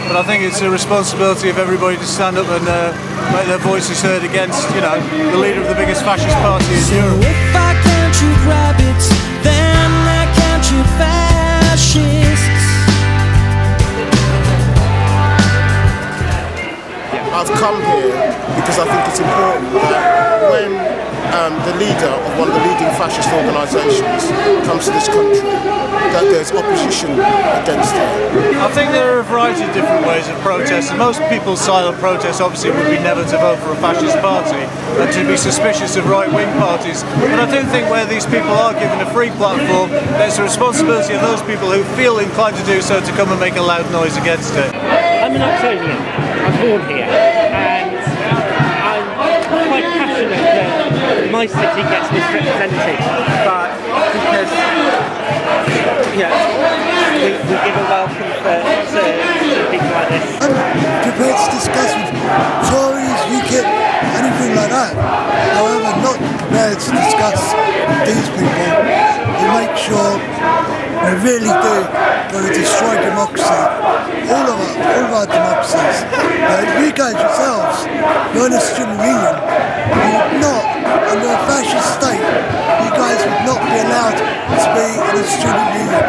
but I think it's a responsibility of everybody to stand up and make their voices heard against, you know, the leader of the biggest fascist party in Europe. If I can't shoot rabbits, then I can't shoot fascists. I've come here because I think it's important that when the leader of one of the leading fascist organisations comes to this country, that there's opposition against her. I think there are a variety of different ways of protest, and most people's silent protest obviously would be never to vote for a fascist party and to be suspicious of right-wing parties. But I do think where these people are given a free platform, there's a responsibility of those people who feel inclined to do so to come and make a loud noise against it. I'm an Oxonian. I'm born here, and I'm quite passionate that my city gets misrepresented, but because we give a welcome to people like this. I'm prepared to discuss with Tories, UKIP, anything like that. However, not prepared to discuss these people who make sure we really do going to destroy democracy. All of our democracies. You guys yourselves, you're in a student union. You would not, under a fascist state, you guys would not be allowed to be in a student union.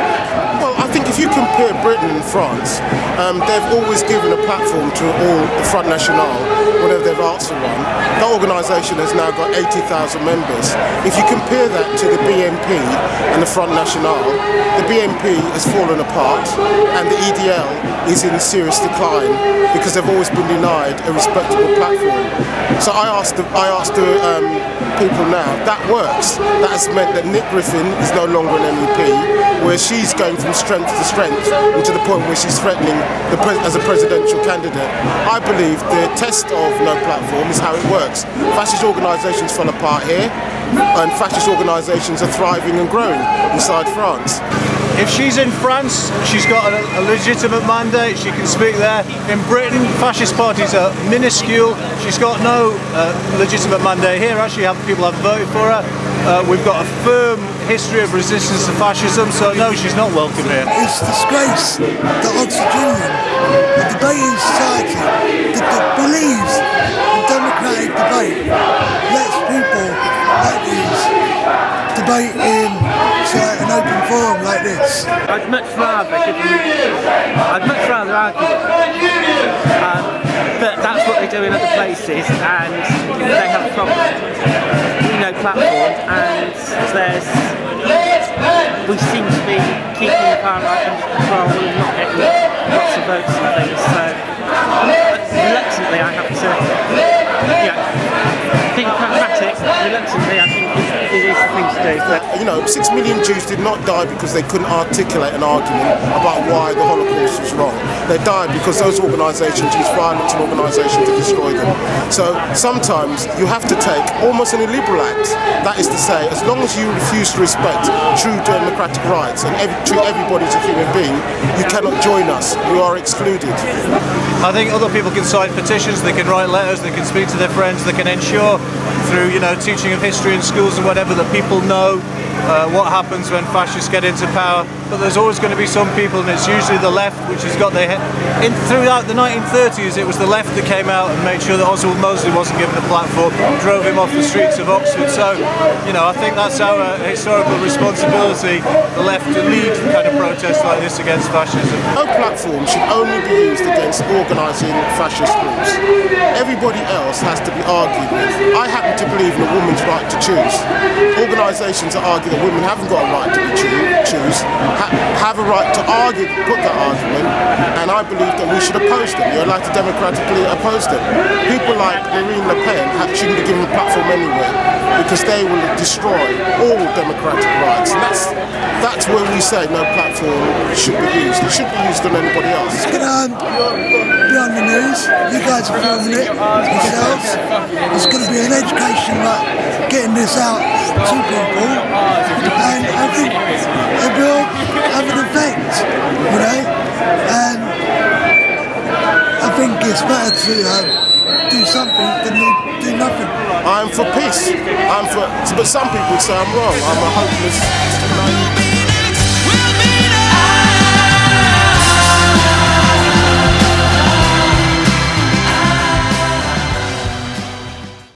Well, I think if you compare Britain and France, they've always given a platform to all the Front National whenever they've asked for one. That organisation has now got 80,000 members. If you compare that to the BNP and the Front National, the BNP has fallen apart and the EDL is in serious decline because they've always been denied a respectable platform. So I asked the people now, that works. That has meant that Nick Griffin is no longer an MEP, where she's going from strength to strength and to the point where she's threatening as a presidential candidate. I believe the test of no platform is how it works. Fascist organisations fell apart here, and fascist organisations are thriving and growing inside France. If she's in France, she's got a legitimate mandate, she can speak there. In Britain, fascist parties are minuscule, she's got no legitimate mandate here. Actually, people haven't voted for her. We've got a firm history of resistance to fascism, so no, she's not welcome here. It's a disgrace that Oxford Union, a debating society that believes in democratic debate, lets people like these debate in an open forum like this. I'd much rather argue that that's what they do in other places, and they have a problem. No platform, and we seem to be keeping the power right under control and not getting lots of votes and things. So reluctantly, I have to, being pragmatic, reluctantly, I think it is the thing to do. But you know, 6 million Jews did not die because they couldn't articulate an argument about why the Holocaust was wrong. They died because those organisations used violence and organisation to destroy them. So sometimes you have to take almost an illiberal act. That is to say, as long as you refuse to respect true democratic rights and treat everybody as a human being, you cannot join us. You are excluded. I think other people can sign petitions, they can write letters, they can speak to their friends, they can ensure through, you know, teaching of history in schools and whatever that people know what happens when fascists get into power. But there's always going to be some people, and it's usually the left, which has got their head throughout the 1930s. It was the left that came out and made sure that Oswald Mosley wasn't given a platform, drove him off the streets of Oxford. So, you know, I think that's our historical responsibility, the left, to lead kind of protests like this against fascism. No platform should only be used against organising fascist groups. Everybody else has to be argued with. I happen to believe in a woman's right to choose. Organisations that argue that women haven't got a right to choose have a right to argue, put that argument, and I believe that we should oppose them. You're allowed to democratically oppose them. People like Marine Le Pen shouldn't be given a platform anywhere because they will destroy all democratic rights. And that's where we say no platform should be used. It should be used on anybody else. It's going to be on the news. You guys are filming it yourselves. It's going to be an education about getting this out to people, and I think it will have an effect, you know, and I think it's better to do something than do nothing. I'm for peace. But some people say I'm wrong. I'm a hopeless